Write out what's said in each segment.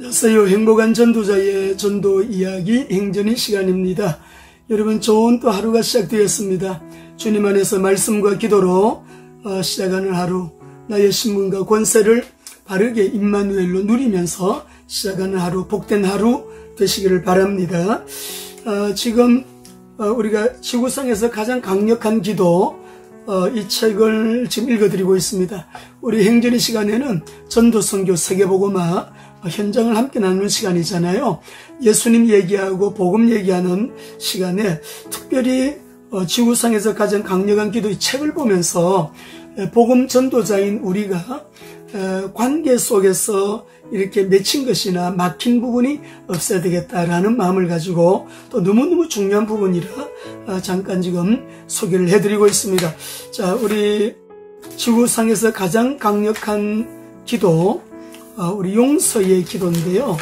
안녕하세요. 행복한 전도자의 전도 이야기 행전의 시간입니다. 여러분, 좋은 또 하루가 시작되었습니다. 주님 안에서 말씀과 기도로 시작하는 하루, 나의 신분과 권세를 바르게 임마누엘로 누리면서 시작하는 하루, 복된 하루 되시기를 바랍니다. 지금 우리가 지구상에서 가장 강력한 기도, 이 책을 지금 읽어드리고 있습니다. 우리 행전의 시간에는 전도 선교 세계복음화 현장을 함께 나누는 시간이잖아요. 예수님 얘기하고 복음 얘기하는 시간에 특별히 지구상에서 가장 강력한 기도 이 책을 보면서 복음 전도자인 우리가 관계 속에서 이렇게 맺힌 것이나 막힌 부분이 없어야 되겠다라는 마음을 가지고 또 너무너무 중요한 부분이라 잠깐 지금 소개를 해드리고 있습니다. 자, 우리 지구상에서 가장 강력한 기도, 우리 용서의 기도인데요.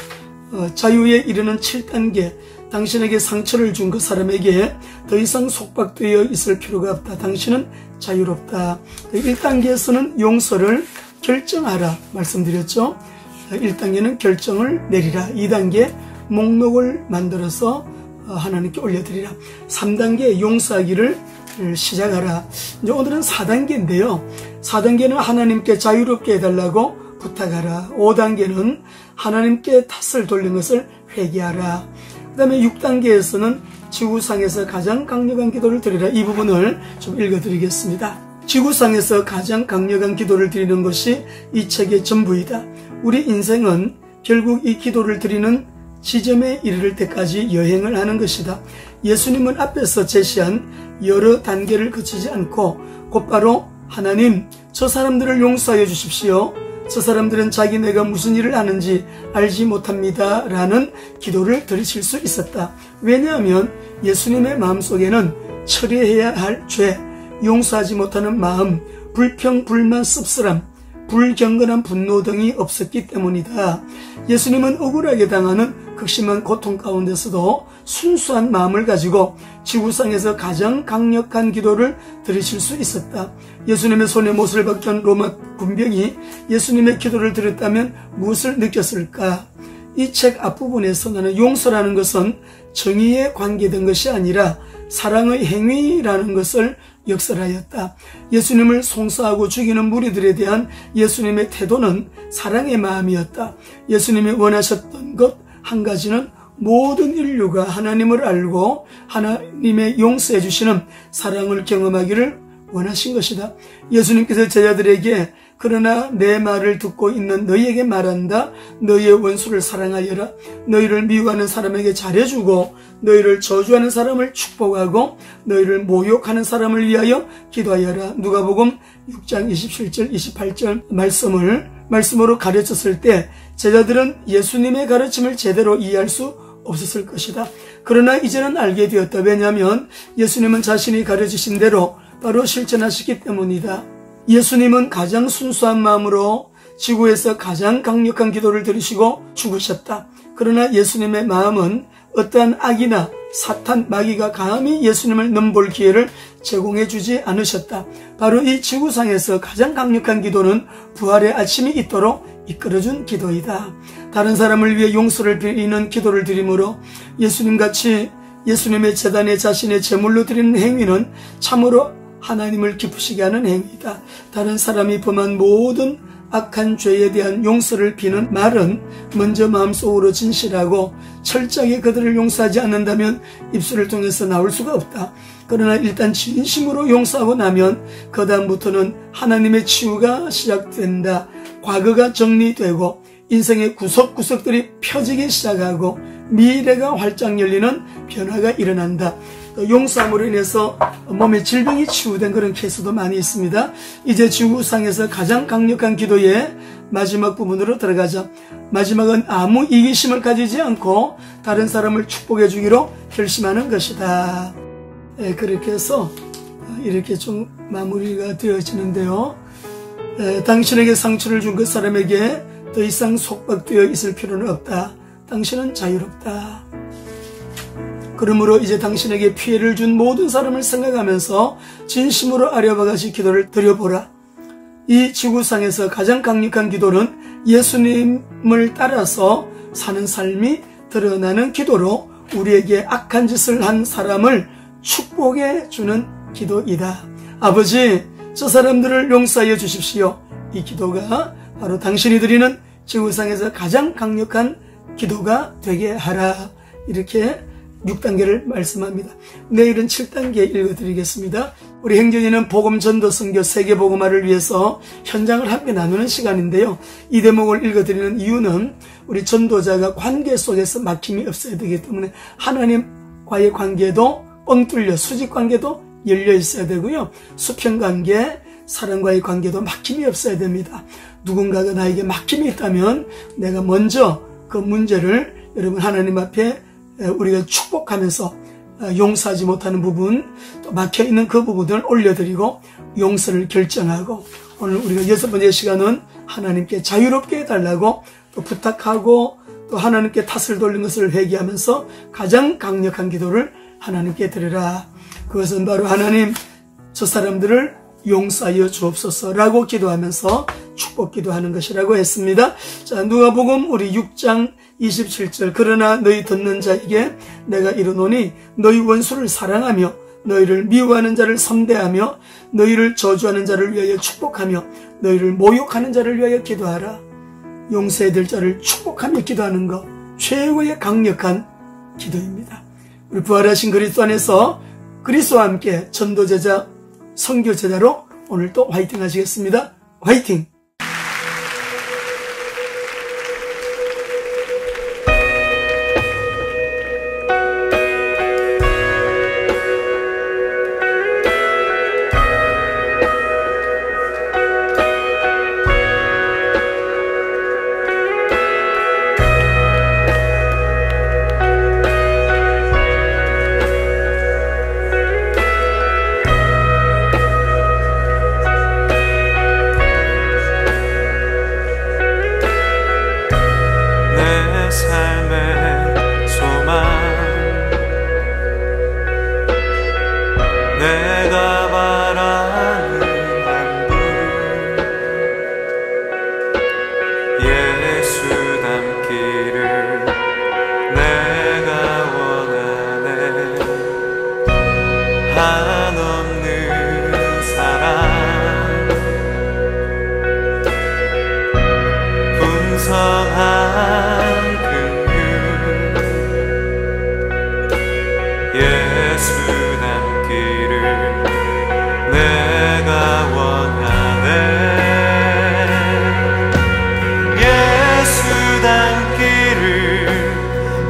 자유에 이르는 7단계, 당신에게 상처를 준 그 사람에게 더 이상 속박되어 있을 필요가 없다. 당신은 자유롭다. 1단계에서는 용서를 결정하라 말씀드렸죠. 1단계는 결정을 내리라. 2단계 목록을 만들어서 하나님께 올려드리라. 3단계 용서하기를 시작하라. 이제 오늘은 4단계인데요. 4단계는 하나님께 자유롭게 해달라고 부탁하라. 5단계는 하나님께 탓을 돌린 것을 회개하라. 그 다음에 6단계에서는 지구상에서 가장 강력한 기도를 드리라. 이 부분을 좀 읽어드리겠습니다. 지구상에서 가장 강력한 기도를 드리는 것이 이 책의 전부이다. 우리 인생은 결국 이 기도를 드리는 지점에 이르를 때까지 여행을 하는 것이다. 예수님은 앞에서 제시한 여러 단계를 거치지 않고 곧바로 하나님, 저 사람들을 용서하여 주십시오. 저 사람들은 자기네가 무슨 일을 하는지 알지 못합니다. 라는 기도를 드리실 수 있었다. 왜냐하면 예수님의 마음속에는 처리해야 할 죄, 용서하지 못하는 마음, 불평, 불만, 씁쓸함, 불경건한 분노 등이 없었기 때문이다. 예수님은 억울하게 당하는 극심한 고통 가운데서도 순수한 마음을 가지고 지구상에서 가장 강력한 기도를 드리실 수 있었다. 예수님의 손에 못을 박던 로마 군병이 예수님의 기도를 들었다면 무엇을 느꼈을까? 이 책 앞부분에서 나는 용서라는 것은 정의에 관계된 것이 아니라 사랑의 행위라는 것을 역설하였다. 예수님을 송사하고 죽이는 무리들에 대한 예수님의 태도는 사랑의 마음이었다. 예수님이 원하셨던 것 한 가지는 모든 인류가 하나님을 알고 하나님의 용서해 주시는 사랑을 경험하기를 원하신 것이다. 예수님께서 제자들에게 그러나 내 말을 듣고 있는 너희에게 말한다. 너희의 원수를 사랑하여라. 너희를 미워하는 사람에게 잘해주고 너희를 저주하는 사람을 축복하고 너희를 모욕하는 사람을 위하여 기도하여라. 누가복음 6장 27절 28절 말씀으로 가르쳤을 때 제자들은 예수님의 가르침을 제대로 이해할 수 없었을 것이다. 그러나 이제는 알게 되었다. 왜냐하면 예수님은 자신이 가르치신 대로 바로 실천하시기 때문이다. 예수님은 가장 순수한 마음으로 지구에서 가장 강력한 기도를 드리시고 죽으셨다. 그러나 예수님의 마음은 어떠한 악이나 사탄, 마귀가 감히 예수님을 넘볼 기회를 제공해 주지 않으셨다. 바로 이 지구상에서 가장 강력한 기도는 부활의 아침이 있도록 이끌어준 기도이다. 다른 사람을 위해 용서를 빌리는 기도를 드림으로 예수님같이 예수님의 제단에 자신의 제물로 드리는 행위는 참으로 하나님을 기쁘시게 하는 행위이다. 다른 사람이 범한 모든 악한 죄에 대한 용서를 비는 말은 먼저 마음속으로 진실하고 철저하게 그들을 용서하지 않는다면 입술을 통해서 나올 수가 없다. 그러나 일단 진심으로 용서하고 나면 그 다음부터는 하나님의 치유가 시작된다. 과거가 정리되고 인생의 구석구석들이 펴지기 시작하고 미래가 활짝 열리는 변화가 일어난다. 용서함으로 인해서 몸의 질병이 치유된 그런 케이스도 많이 있습니다. 이제 지구상에서 가장 강력한 기도의 마지막 부분으로 들어가자. 마지막은 아무 이기심을 가지지 않고 다른 사람을 축복해 주기로 결심하는 것이다. 그렇게 해서 이렇게 좀 마무리가 되어지는데요. 당신에게 상처를 준 그 사람에게 더 이상 속박되어 있을 필요는 없다. 당신은 자유롭다. 그러므로 이제 당신에게 피해를 준 모든 사람을 생각하면서 진심으로 아뢰바가지 기도를 드려보라. 이 지구상에서 가장 강력한 기도는 예수님을 따라서 사는 삶이 드러나는 기도로 우리에게 악한 짓을 한 사람을 축복해 주는 기도이다. 아버지, 저 사람들을 용서하여 주십시오. 이 기도가 바로 당신이 드리는 지구상에서 가장 강력한 기도가 되게 하라. 이렇게 6단계를 말씀합니다. 내일은 7단계 읽어드리겠습니다. 우리 행전이는 복음 전도 선교 세계 복음화를 위해서 현장을 함께 나누는 시간인데요. 이 대목을 읽어드리는 이유는 우리 전도자가 관계 속에서 막힘이 없어야 되기 때문에 하나님과의 관계도 뻥 뚫려 수직 관계도 열려 있어야 되고요. 수평 관계, 사람과의 관계도 막힘이 없어야 됩니다. 누군가가 나에게 막힘이 있다면 내가 먼저 그 문제를 여러분 하나님 앞에 우리가 축복하면서 용서하지 못하는 부분, 또 막혀있는 그 부분들을 올려드리고 용서를 결정하고, 오늘 우리가 6번째 시간은 하나님께 자유롭게 해달라고 또 부탁하고 또 하나님께 탓을 돌린 것을 회개하면서 가장 강력한 기도를 하나님께 드리라. 그것은 바로 하나님, 저 사람들을 용서하여 주옵소서라고 기도하면서 축복 기도하는 것이라고 했습니다. 자, 누가복음 우리 6장 27절. 그러나 너희 듣는 자에게 내가 이르노니 너희 원수를 사랑하며 너희를 미워하는 자를 섬대하며 너희를 저주하는 자를 위하여 축복하며 너희를 모욕하는 자를 위하여 기도하라. 용서해야 될 자를 축복하며 기도하는 것, 최고의 강력한 기도입니다. 우리 부활하신 그리스도 안에서 그리스도와 함께 전도제자, 선교제자로 오늘 또 화이팅 하시겠습니다. 화이팅!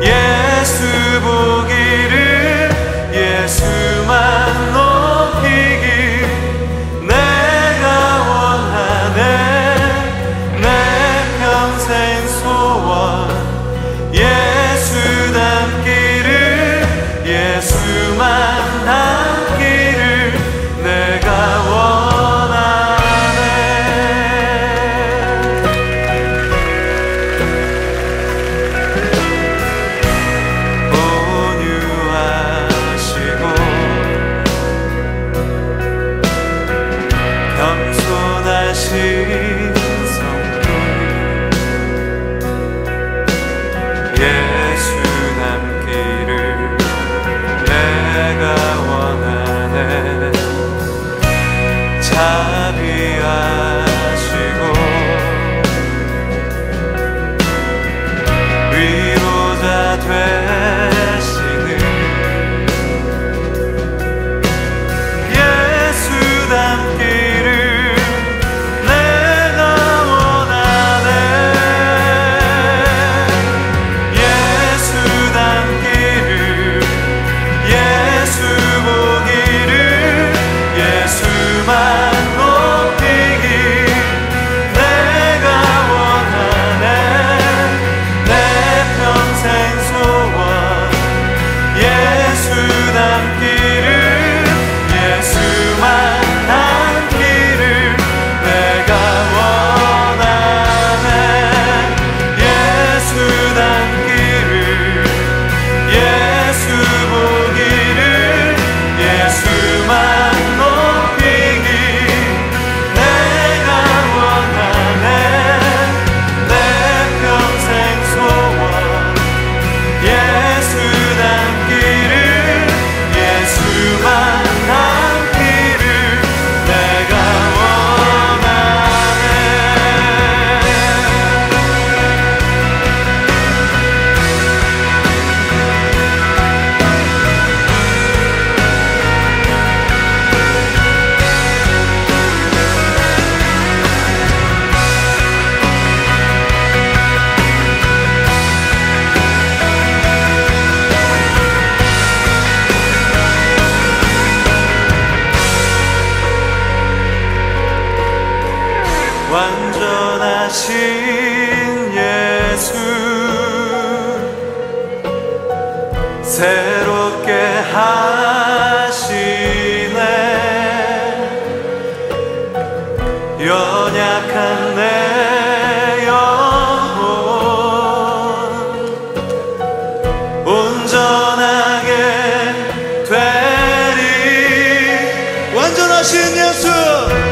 예수 보기를 예수만 높이 살아계신 예수